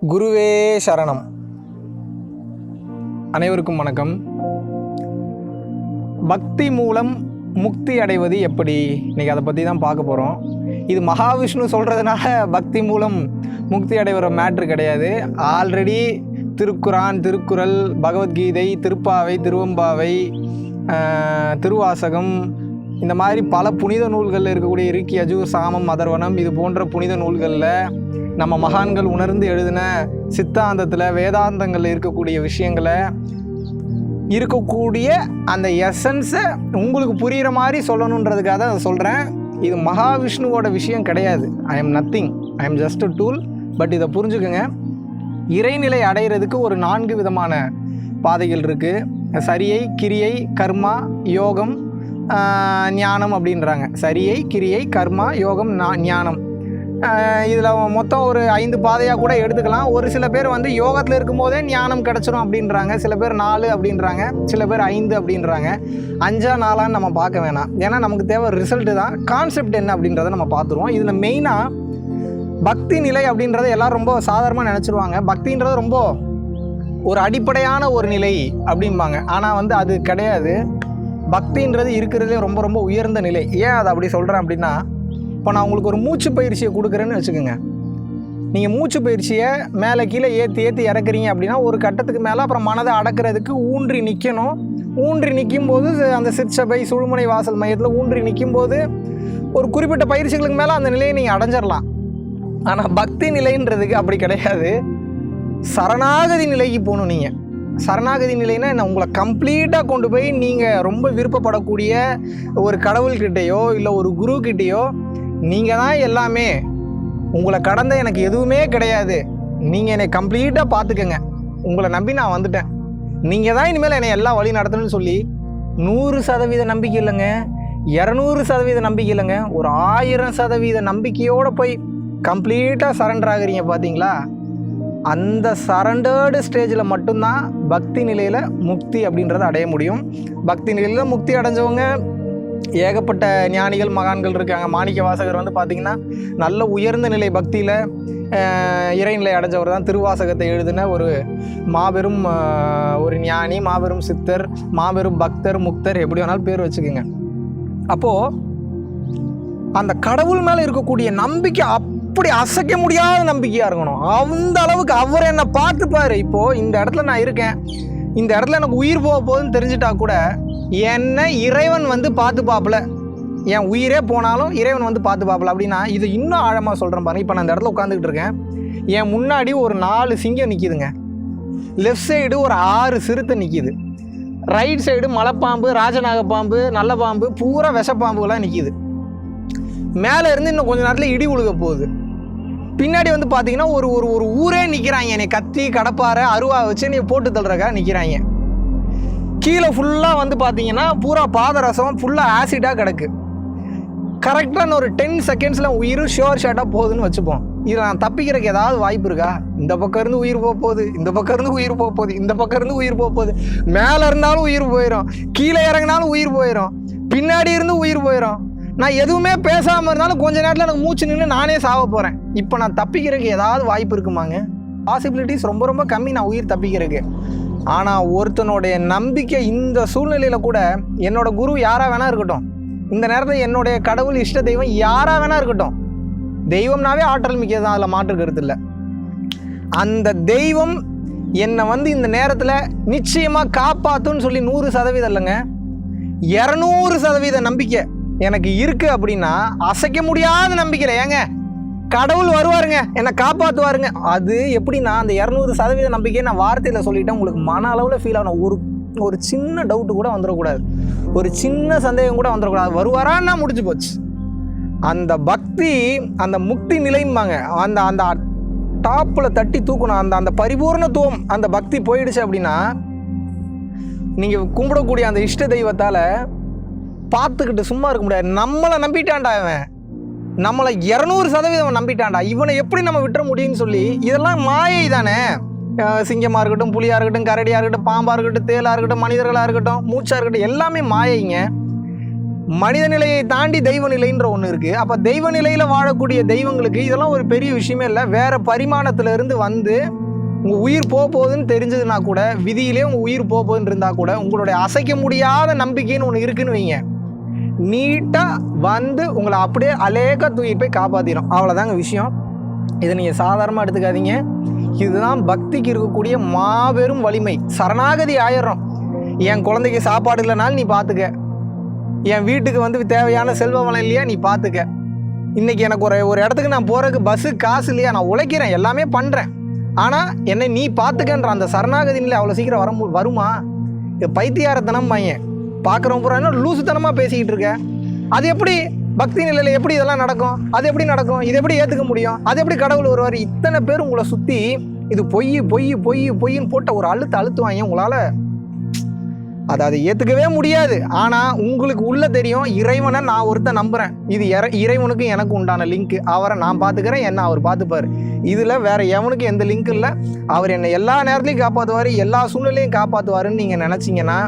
குருவே சரணம். அனைவருக்கும் வணக்கம். பக்தி மூலம் முக்தி அடைவது எப்படி, இன்றைக்கி அதை பற்றி தான் பார்க்க போகிறோம். இது மகாவிஷ்ணு சொல்கிறதுனால பக்தி மூலம் முக்தி அடைகிற மேட்ரு கிடையாது. ஆல்ரெடி திருக்குரான், திருக்குறள், பகவத்கீதை, திருப்பாவை, திருவம்பாவை, திருவாசகம், இந்த மாதிரி பல புனித நூல்களில் இருக்கக்கூடிய ரிக்கி, யஜூர், சாமம், அதர்வனம், இது போன்ற புனித நூல்களில் நம்ம மகான்கள் உணர்ந்து எழுதின சித்தாந்தத்தில், வேதாந்தங்களில் இருக்கக்கூடிய விஷயங்களை, இருக்கக்கூடிய அந்த எசன்ஸை உங்களுக்கு புரிகிற மாதிரி சொல்லணுன்றதுக்காக தான் அதை சொல்கிறேன். இது மகாவிஷ்ணுவோட விஷயம் கிடையாது. I am nothing, I am just a tool. But இதை புரிஞ்சுக்கோங்க, இறைநிலை அடைகிறதுக்கு ஒரு 4 விதமான பாதைகள் இருக்குது. சரியை, கிரியை, கர்மா, யோகம், ஞானம் அப்படின்றாங்க. சரியை, கிரியை, கர்மா, யோகம், ஞானம். இதில் மொத்தம் ஒரு 5 பாதையாக கூட எடுத்துக்கலாம். ஒரு சில பேர் யோகத்தில் இருக்கும்போதே ஞானம் கிடச்சிரும் அப்படின்றாங்க. சில பேர் 4 அப்படின்றாங்க, சில பேர் 5 அப்படின்றாங்க. 5ஆ 4ஆன்னு நம்ம பார்க்க வேணாம். ஏன்னா நமக்கு தேவை ரிசல்ட்டு தான். கான்செப்ட் என்ன அப்படின்றத நம்ம பார்த்துருவோம். இதில் மெயினாக பக்தி நிலை அப்படின்றத எல்லோரும் ரொம்ப சாதாரணமாக நினச்சிருவாங்க. பக்தின்றது ரொம்ப ஒரு அடிப்படையான ஒரு நிலை அப்படிம்பாங்க. ஆனால் அது கிடையாது. பக்தின்றது இருக்கிறதுலே ரொம்ப ரொம்ப உயர்ந்த நிலை. ஏன் அதை அப்படி சொல்கிறேன் அப்படின்னா, இப்போ நான் உங்களுக்கு ஒரு மூச்சு பயிற்சியை கொடுக்குறேன்னு வச்சுக்கோங்க. நீங்கள் மூச்சு பயிற்சியை மேலே கீழே ஏற்றி இறக்குறீங்க அப்படின்னா ஒரு கட்டத்துக்கு மேலே அப்புறம் மனதை அடக்கிறதுக்கு ஊன்றி நிற்கணும். ஊன்றி நிற்கும்போது அந்த சிற்சபை, சுழுமுனை வாசல் மையத்தில் ஊன்றி நிற்கும்போது ஒரு குறிப்பிட்ட பயிற்சிகளுக்கு மேலே அந்த நிலையை நீங்கள் அடைஞ்சிடலாம். ஆனால் பக்தி நிலைன்றதுக்கு அப்படி கிடையாது. சரணாகதி நிலைக்கு போகணும். நீங்கள் சரணாகதி நிலைன்னா என்ன, உங்களை கம்ப்ளீட்டாக கொண்டு போய் நீங்கள் ரொம்ப விருப்பப்படக்கூடிய ஒரு கடவுள்கிட்டையோ இல்லை ஒரு குருக்கிட்டேயோ, நீங்கள் தான் எல்லாமே, உங்களை கடந்த எனக்கு எதுவுமே கிடையாது, நீங்கள் என்னை கம்ப்ளீட்டாக பார்த்துக்கங்க, உங்களை நம்பி நான் வந்துட்டேன், நீங்கள் தான் இனிமேல் என்னை எல்லாம் வழி நடத்தணும்னு சொல்லி 100% நம்பிக்கை இல்லைங்க, 200% நம்பிக்கை இல்லைங்க, ஒரு 1000% நம்பிக்கையோடு போய் கம்ப்ளீட்டாக சரண்டர் ஆகுறீங்க பார்த்தீங்களா? அந்த சரண்டர்டு ஸ்டேஜில் மட்டும்தான் பக்தி நிலையில் முக்தி அப்படின்றத அடைய முடியும். பக்தி நிலையில் முக்தி அடைஞ்சவங்க ஏகப்பட்ட ஞானிகள், மகான்கள் இருக்காங்க. மாணிக்க வாசகர் பார்த்திங்கன்னா நல்ல உயர்ந்த நிலை பக்தியில் இறைநிலை அடைஞ்சவர் தான். திருவாசகத்தை எழுதின ஒரு மாபெரும் ஒரு ஞானி, மாபெரும் சித்தர், மாபெரும் பக்தர், முக்தர், எப்படி வேணாலும் பேர் வச்சுக்கோங்க. அப்போது அந்த கடவுள் மேலே இருக்கக்கூடிய நம்பிக்கை அப்படி அசைக்க முடியாத நம்பிக்கையாக இருக்கணும். அந்த அளவுக்கு அவர் என்னை பார்த்துப்பார். இப்போது இந்த இடத்துல நான் இருக்கேன், இந்த இடத்துல எனக்கு உயிர் போக போகுதுன்னு தெரிஞ்சிட்டா கூட என்னை இறைவன் பார்த்துப்பாப்புல. என் உயிரே போனாலும் இறைவன் பார்த்துப்பாப்புல. அப்படின்னா இது இன்னும் ஆழமாக சொல்கிறேன் பாருங்க. இப்போ நான் இந்த இடத்துல உட்காந்துக்கிட்டு இருக்கேன், என் முன்னாடி ஒரு 4 சிங்கம் நிற்கிதுங்க. லெஃப்ட் சைடு ஒரு 6 சிறுத்தை நிற்கிது. ரைட் சைடு மலைப்பாம்பு, ராஜநாகப்பாம்பு, நல்ல பாம்பு, பூரா விஷப்பாம்புகளாக நிற்கிது. மேலே இருந்து இன்னும் கொஞ்சம் நேரத்தில் இடி உழுக போகுது. பின்னாடி பார்த்தீங்கன்னா ஒரு ஒரு ஒரு ஊரே நிற்கிறாங்க. என்னை கத்தி, கடப்பாரை, அருவா வச்சு நீ போட்டு தள்ளுறக்கா நிற்கிறாங்க. கீழே ஃபுல்லாக பார்த்தீங்கன்னா பூரா பாதரசம், ஃபுல்லாக ஆசிடாக கிடக்கு. கரெக்டாக ஒரு 10 செகண்ட்ஸில் உயிர் ஷோர் ஷாட்டாக போகுதுன்னு வச்சுப்போம். இதில் நான் தப்பிக்கிறதுக்கு ஏதாவது வாய்ப்பு இருக்கா? இந்த பக்கம் இருந்து உயிர் போக போகுது, இந்த பக்கம் இருந்து உயிர் போக போகுது, இந்த பக்கம் இருந்து உயிர் போக போகுது. மேலே இருந்தாலும் உயிர் போயிடும், கீழே இறங்கினாலும் உயிர் போயிடும், பின்னாடி இருந்து உயிர் போயிடும். நான் எதுவுமே பேசாமல் இருந்தாலும் கொஞ்ச நேரத்தில் எனக்கு மூச்சு நின்று நானே சாவ போகிறேன். இப்போ நான் தப்பிக்கிறதுக்கு ஏதாவது வாய்ப்பு இருக்குமாங்க? பாசிபிலிட்டிஸ் ரொம்ப ரொம்ப கம்மி நான் உயிர் தப்பிக்கிறதுக்கு. ஆனால் ஒருத்தனுடைய நம்பிக்கை இந்த சூழ்நிலையில் கூட, என்னோட குரு யாராக வேணா இருக்கட்டும், இந்த நேரத்தில் என்னுடைய கடவுள், இஷ்ட தெய்வம் யாராக வேணா இருக்கட்டும், தெய்வம்னாவே ஆற்றல் மிக்கது தான், அதில் மாற்று கருத்து இல்லை. அந்த தெய்வம் என்னை இந்த நேரத்தில் நிச்சயமாக காப்பாற்றுன்னு சொல்லி 100% இல்லைங்க, 200% நம்பிக்கை எனக்கு இருக்குது அப்படின்னா, அசைக்க முடியாத நம்பிக்கையில் ஏங்க கடவுள் வருவாருங்க, என்னை காப்பாற்றுவாருங்க. அது எப்படின்னா, அந்த 200% நம்பிக்கையை நான் வார்த்தையில் சொல்லிட்டேன். உங்களுக்கு மன அளவில் ஃபீல் ஆகணும். ஒரு சின்ன டவுட்டு கூட வந்துடக்கூடாது, ஒரு சின்ன சந்தேகம் கூட வந்துடக்கூடாது. வருவாரான்னா முடிஞ்சு போச்சு. அந்த பக்தி, அந்த முக்தி நிலைம்பாங்க, அந்த அந்த டாப்பில் தட்டி தூக்கணும். அந்த பரிபூர்ணத்துவம், அந்த பக்தி போயிடுச்சு அப்படின்னா, நீங்கள் கும்பிடக்கூடிய அந்த இஷ்ட தெய்வத்தால் பார்த்துக்கிட்டு சும்மா இருக்க முடியாது. நம்மளை நம்பிட்டான்டா, அவன் நம்மளை 200% நம்பிட்டான்டா, இவனை எப்படி நம்ம விட்டுற முடியும்னு சொல்லி. இதெல்லாம் மாயை தானே. சிங்கமாக இருக்கட்டும், புலியாக இருக்கட்டும், கரடியாக இருக்கட்டும், பாம்பாக இருக்கட்டும், தேலாக இருக்கட்டும், மனிதர்களாக இருக்கட்டும், மூச்சாக இருக்கட்டும், எல்லாமே மாயைங்க. மனித நிலையை தாண்டி தெய்வ நிலைன்ற ஒன்று இருக்குது. அப்போ தெய்வ நிலையில் வாழக்கூடிய தெய்வங்களுக்கு இதெல்லாம் ஒரு பெரிய விஷயமே இல்லை. வேறு பரிமாணத்திலிருந்து வந்து உங்கள் உயிர் போகுதுன்னு தெரிஞ்சதுன்னா கூட, விதியிலே உங்கள் உயிர் போகுதுன்னு இருந்தால் கூட, உங்களுடைய அசைக்க முடியாத நம்பிக்கைன்னு ஒன்று இருக்குன்னு வைங்க, நீட்டாக வந்து உங்களை அப்படியே அலேக்கா தூக்கிட்டு போய் காப்பாற்றிடும். அவ்வளோதாங்க விஷயம். இதை நீங்கள் சாதாரணமாக எடுத்துக்காதீங்க. இதுதான் பக்திக்கு இருக்கக்கூடிய மாபெரும் வலிமை. சரணாகதி ஆயிடுறோம். என் குழந்தைக்கு சாப்பாடு இல்லைனாலும் நீ பார்த்துக்க, என் வீட்டுக்கு வந்து தேவையான செல்வ வளம் இல்லையா நீ பார்த்துக்க, இன்றைக்கி எனக்கு ஒரு இடத்துக்கு நான் போகிறதுக்கு பஸ்ஸு காசு இல்லையா, நான் உழைக்கிறேன், எல்லாமே பண்ணுறேன், ஆனால் என்னை நீ பார்த்துக்கன்ற அந்த சரணாகதி நிலை அவ்வளோ சீக்கிரம் வருமா? இது பைத்தியாரத்தனம் பையன் பார்க்குறோம் பூரா என்ன லூசுத்தனமாக பேசிக்கிட்டு இருக்க. அது எப்படி பக்தி நிலையில் எப்படி இதெல்லாம் நடக்கும்? அது எப்படி நடக்கும்? இது எப்படி ஏற்றுக்க முடியும்? அது எப்படி கடவுள் வருவார்? இத்தனை பேர் உங்களை சுற்றி இது பொய் பொய் பொய் பொய்ன்னு போட்ட ஒரு அழுத்துவாங்க. உங்களால் அதை ஏற்றுக்கவே முடியாது. ஆனால் உங்களுக்கு உள்ளே தெரியும், இறைவனை நான் ஒருத்தன் நம்புகிறேன், இது இறைவனுக்கு எனக்கு உண்டான லிங்க்கு, அவரை நான் பார்த்துக்கிறேன், என்ன அவர் பார்த்துப்பார், இதில் வேறு எவனுக்கு எந்த லிங்க் இல்லை, அவர் என்னை எல்லா நேரத்துலையும் காப்பாற்றுவார், எல்லா சூழ்நிலையும் காப்பாற்றுவாருன்னு நீங்கள் நினச்சிங்கன்னா,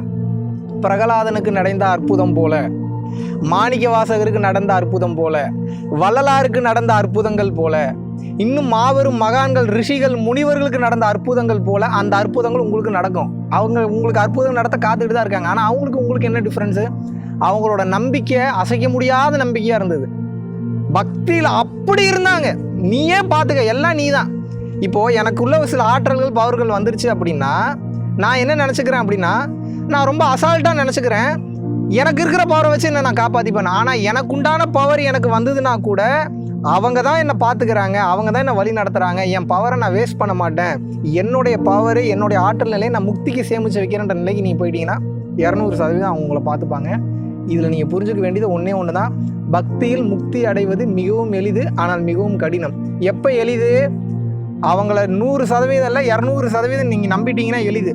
பிரகலாதனுக்கு நடந்த அற்புதம் போல, மாணிக்க வாசகருக்கு நடந்த அற்புதம் போல, வள்ளலாருக்கு நடந்த அற்புதங்கள் போல, இன்னும் மாபெரும் மகான்கள், ரிஷிகள், முனிவர்களுக்கு நடந்த அற்புதங்கள் போல அந்த அற்புதங்கள் உங்களுக்கு நடக்கும். அவங்க உங்களுக்கு அற்புதம் நடத்த காத்துக்கிட்டு தான் இருக்காங்க. ஆனால் உங்களுக்கு என்ன டிஃப்ரென்ஸு? அவங்களோட நம்பிக்கை அசைக்க முடியாத நம்பிக்கையாக இருந்தது. பக்தியில் அப்படி இருந்தாங்க. நீயே பார்த்துக்க, எல்லாம் நீ தான். இப்போது எனக்குள்ள சில ஆற்றல்கள், பவர்கள் வந்துருச்சு அப்படின்னா, நான் என்ன நினச்சிக்கிறேன் அப்படின்னா, நான் ரொம்ப அசால்ட்டாக நினச்சிக்கிறேன், எனக்கு இருக்கிற பவரை வச்சு என்ன நான் காப்பாற்றிப்பேன். ஆனால் எனக்கு உண்டான பவர் எனக்கு வந்ததுன்னா கூட அவங்க தான் என்னை பார்த்துக்கிறாங்க, அவங்க தான் என்னை வழி நடத்துகிறாங்க, என் பவரை நான் வேஸ்ட் பண்ண மாட்டேன், என்னுடைய பவர், என்னுடைய ஆற்றல் நிலையை நான் முக்திக்கு சேமித்து வைக்கிறேன்ற நிலைக்கு நீங்கள் போயிட்டீங்கன்னா 200% அவங்க உங்களை பார்த்துப்பாங்க. இதில் நீங்கள் புரிஞ்சுக்க வேண்டியது ஒன்றே ஒன்று தான், பக்தியில் முக்தி அடைவது மிகவும் எளிது, ஆனால் மிகவும் கடினம். எப்போ எளிது? அவங்கள 100% இல்லை 200% நீங்கள் நம்பிட்டீங்கன்னா எளிது.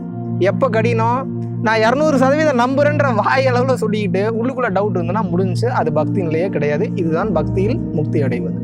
எப்போ கடினம்? நான் 200% நம்புறேன்ற வாய் அளவில் சொல்லிக்கிட்டு உள்ளுக்குள்ளே டவுட் இருந்ததுன்னா முடிஞ்சு. அது பக்தி நிலையே கிடையாது. இதுதான் பக்தியில் முக்தி அடைவது.